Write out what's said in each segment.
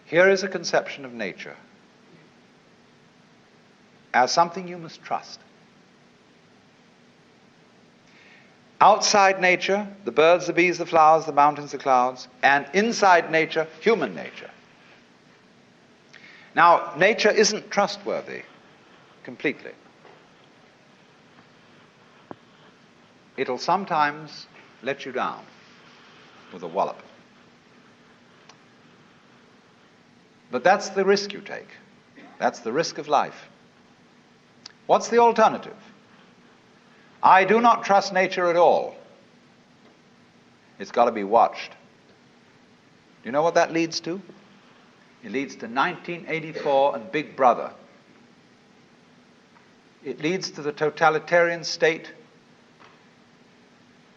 Here is a conception of nature as something you must trust. Outside nature, the birds, the bees, the flowers, the mountains, the clouds, and inside nature, human nature. Now, nature isn't trustworthy completely. It'll sometimes let you down with a wallop. But that's the risk you take. That's the risk of life. What's the alternative? I do not trust nature at all. It's got to be watched. Do you know what that leads to? It leads to 1984 and Big Brother. It leads to the totalitarian state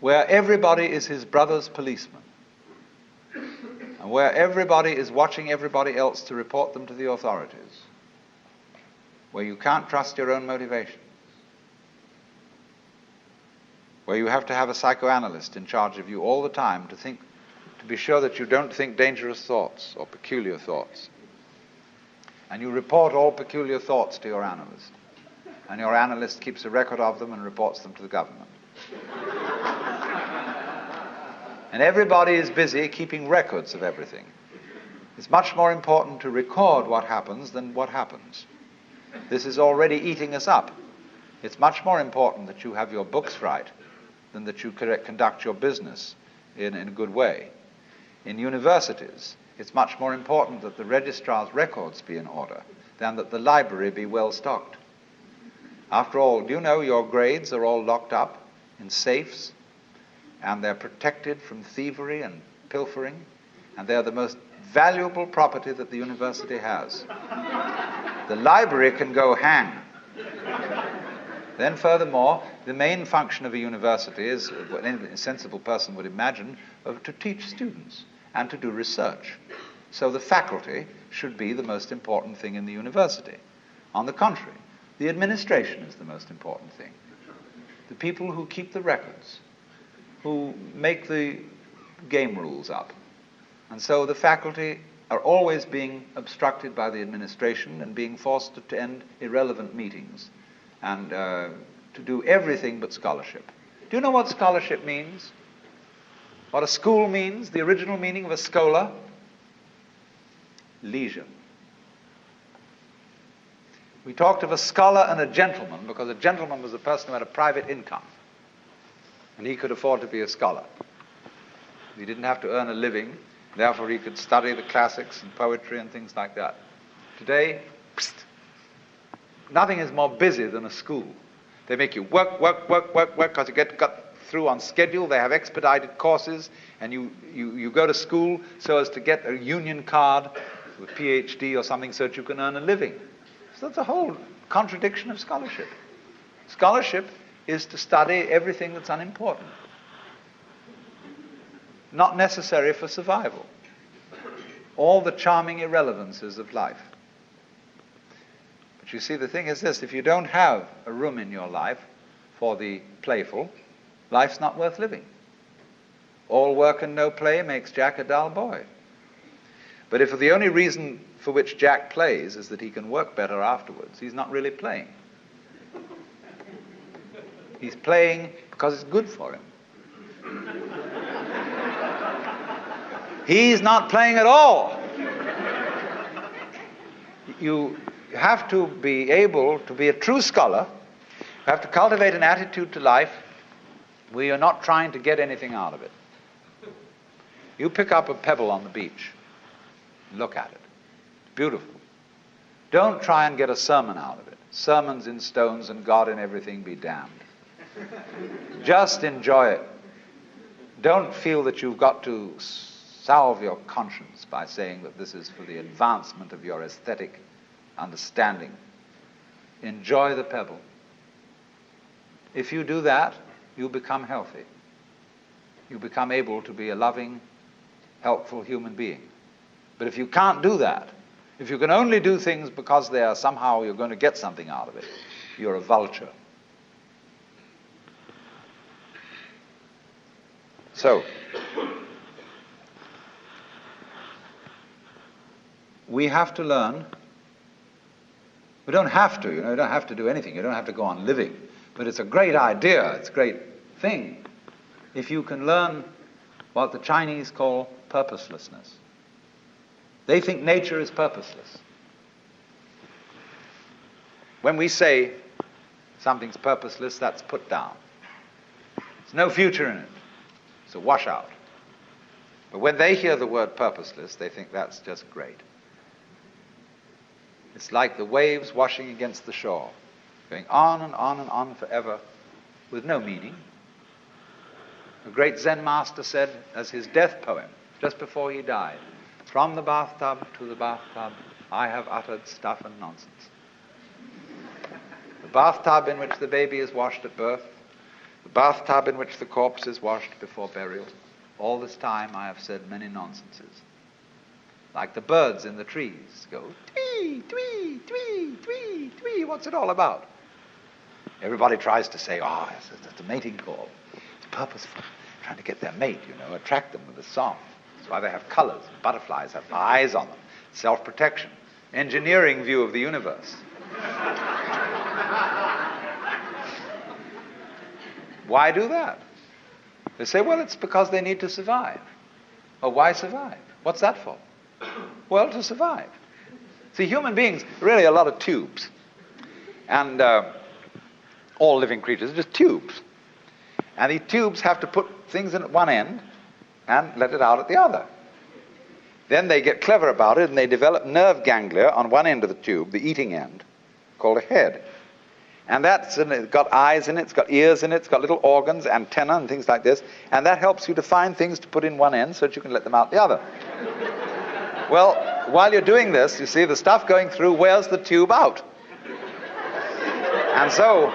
where everybody is his brother's policeman, and where everybody is watching everybody else to report them to the authorities, where you can't trust your own motivation, where you have to have a psychoanalyst in charge of you all the time to be sure that you don't think dangerous thoughts or peculiar thoughts. And you report all peculiar thoughts to your analyst, and your analyst keeps a record of them and reports them to the government. And everybody is busy keeping records of everything. It's much more important to record what happens than what happens. This is already eating us up. It's much more important that you have your books right than that you conduct your business in a good way. In universities, it's much more important that the registrar's records be in order than that the library be well stocked. After all, do you know your grades are all locked up in safes, and they're protected from thievery and pilfering, and they're the most valuable property that the university has. The library can go hang. Then furthermore, the main function of a university is, what any sensible person would imagine, to teach students and to do research. So the faculty should be the most important thing in the university. On the contrary, the administration is the most important thing. The people who keep the records, who make the game rules up. And so the faculty are always being obstructed by the administration and being forced to attend irrelevant meetings and to do everything but scholarship. Do you know what scholarship means? What a school means? The original meaning of a schola? Leisure. We talked of a scholar and a gentleman because a gentleman was a person who had a private income, and he could afford to be a scholar. He didn't have to earn a living, therefore he could study the classics and poetry and things like that. Today, nothing is more busy than a school. They make you work, because you got through on schedule. They have expedited courses, and you go to school so as to get a union card, a PhD or something, so that you can earn a living. So that's a whole contradiction of scholarship. Scholarship is to study everything that's unimportant, not necessary for survival. All the charming irrelevances of life. But you see, the thing is this: if you don't have a room in your life for the playful, life's not worth living. All work and no play makes Jack a dull boy. But if the only reason for which Jack plays is that he can work better afterwards, he's not really playing. He's playing because it's good for him. He's not playing at all. You have to be able to be a true scholar. You have to cultivate an attitude to life where you're not trying to get anything out of it. You pick up a pebble on the beach. Look at it. It's beautiful. Don't try and get a sermon out of it. Sermons in stones and God in everything be damned. Just enjoy it. Don't feel that you've got to salve your conscience by saying that this is for the advancement of your aesthetic understanding. Enjoy the pebble. If you do that, you become healthy. You become able to be a loving, helpful human being. But if you can't do that, if you can only do things because they are somehow you're going to get something out of it, you're a vulture. So, we have to learn. We don't have to, you don't have to do anything. You don't have to go on living. But it's a great idea, it's a great thing if you can learn what the Chinese call purposelessness. They think nature is purposeless. When we say something's purposeless, that's put down. There's no future in it. It's a washout. But when they hear the word purposeless, they think that's just great. It's like the waves washing against the shore, going on and on and on forever with no meaning. A great Zen master said as his death poem, just before he died, "From the bathtub to the bathtub, I have uttered stuff and nonsense." The bathtub in which the baby is washed at birth, the bathtub in which the corpse is washed before burial, all this time I have said many nonsenses. Like the birds in the trees go, twee, twee, twee, twee, twee. What's it all about? Everybody tries to say, it's a mating call. It's purposeful. Trying to get their mate, attract them with a song. That's why they have colors. Butterflies have eyes on them. Self-protection. Engineering view of the universe. Why do that? They say, well, it's because they need to survive. Oh, why survive? What's that for? Well, to survive. See, human beings are really a lot of tubes. And all living creatures are just tubes. And these tubes have to put things in at one end and let it out at the other. Then they get clever about it and they develop nerve ganglia on one end of the tube, the eating end, called a head. And it's got eyes in it, it's got ears in it, it's got little organs, antenna and things like this. And that helps you to find things to put in one end so that you can let them out the other. Well, while you're doing this, you see, the stuff going through wears the tube out. And so,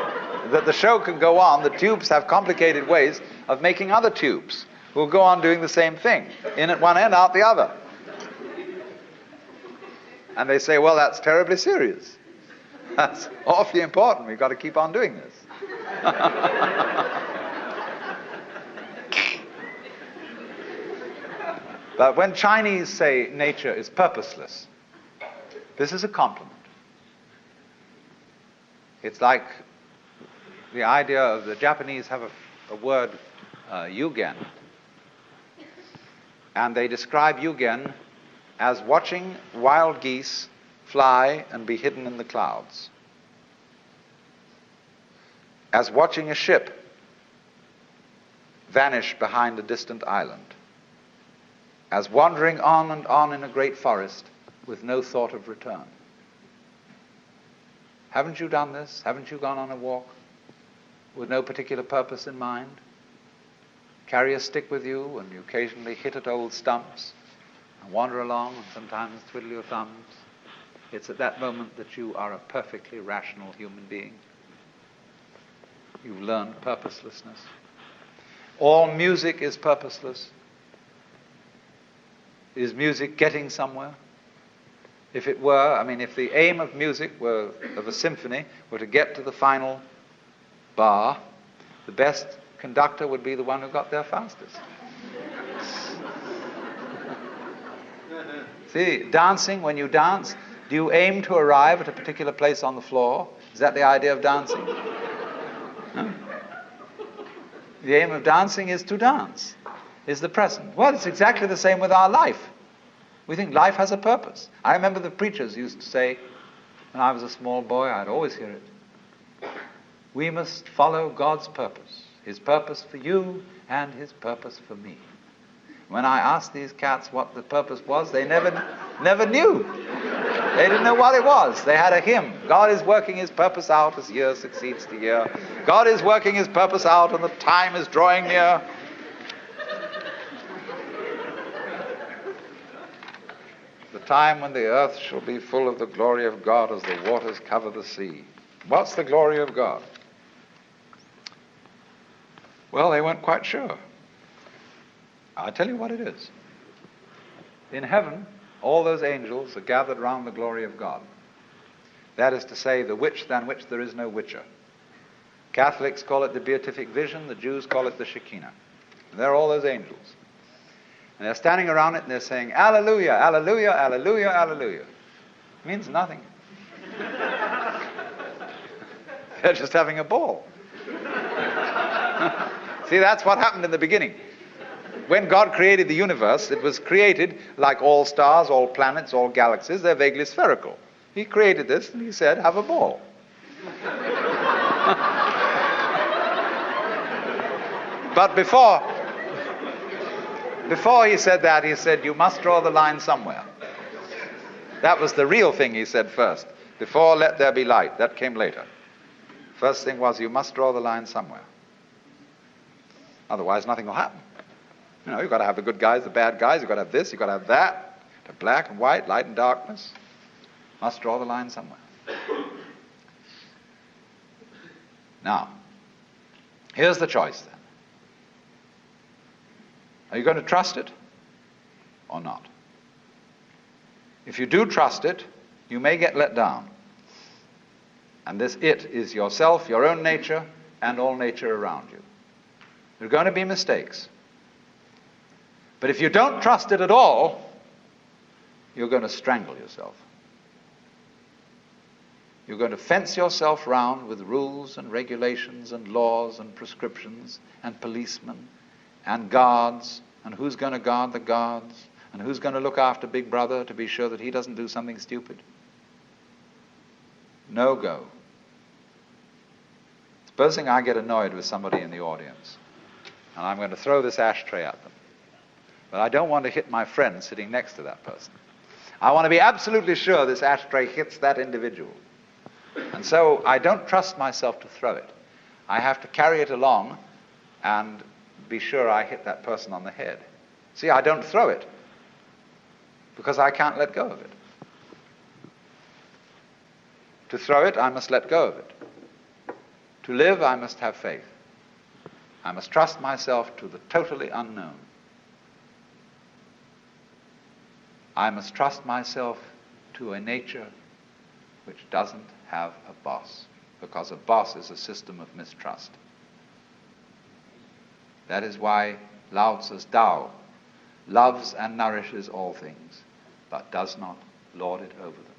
that the show can go on, the tubes have complicated ways of making other tubes who will go on doing the same thing. In at one end, out the other. And they say, well, that's terribly serious. That's awfully important. We've got to keep on doing this. But when Chinese say nature is purposeless, this is a compliment. It's like the idea of the Japanese have a word, yugen. And they describe yugen as watching wild geese fly and be hidden in the clouds. As watching a ship vanish behind a distant island. As wandering on and on in a great forest with no thought of return. Haven't you done this? Haven't you gone on a walk with no particular purpose in mind? Carry a stick with you and you occasionally hit at old stumps and wander along and sometimes twiddle your thumbs. It's at that moment that you are a perfectly rational human being. You've learned purposelessness. All music is purposeless. Is music getting somewhere? If it were, if the aim of music of a symphony were to get to the final bar, the best conductor would be the one who got there fastest. See, dancing, when you dance, do you aim to arrive at a particular place on the floor? Is that the idea of dancing? No? The aim of dancing is to dance, is the present. Well, it's exactly the same with our life. We think life has a purpose. I remember the preachers used to say, when I was a small boy, I'd always hear it. We must follow God's purpose. His purpose for you and his purpose for me. When I asked these cats what the purpose was, they never knew. They didn't know what it was. They had a hymn. God is working his purpose out as year succeeds to year. God is working his purpose out and the time is drawing near. The time when the earth shall be full of the glory of God as the waters cover the sea. What's the glory of God? Well, they weren't quite sure. I'll tell you what it is. In heaven, all those angels are gathered round the glory of God. That is to say, the which than which there is no whicher. Catholics call it the beatific vision, the Jews call it the Shekinah. And there are all those angels. And they're standing around it and they're saying, Alleluia, Alleluia, Alleluia, Alleluia. It means nothing. They're just having a ball. See, that's what happened in the beginning. When God created the universe, it was created like all stars, all planets, all galaxies. They're vaguely spherical. He created this and he said, have a ball. But before he said that, he said, you must draw the line somewhere. That was the real thing he said first. Before let there be light. That came later. First thing was, you must draw the line somewhere. Otherwise, nothing will happen. You know, you've got to have the good guys, the bad guys. You've got to have this, you've got to have that. The black and white, light and darkness. Must draw the line somewhere. Now, here's the choice then. Are you going to trust it or not? If you do trust it, you may get let down. And this it is yourself, your own nature, and all nature around you. There are going to be mistakes. But if you don't trust it at all, you're going to strangle yourself. You're going to fence yourself round with rules and regulations and laws and prescriptions and policemen and guards, and who's going to guard the guards, and who's going to look after Big Brother to be sure that he doesn't do something stupid. No go. Supposing I get annoyed with somebody in the audience, and I'm going to throw this ashtray at them. But I don't want to hit my friend sitting next to that person. I want to be absolutely sure this ashtray hits that individual. And so I don't trust myself to throw it. I have to carry it along and be sure I hit that person on the head. See, I don't throw it because I can't let go of it. To throw it, I must let go of it. To live, I must have faith. I must trust myself to the totally unknown. I must trust myself to a nature which doesn't have a boss, because a boss is a system of mistrust. That is why Lao Tzu's Tao loves and nourishes all things, but does not lord it over them.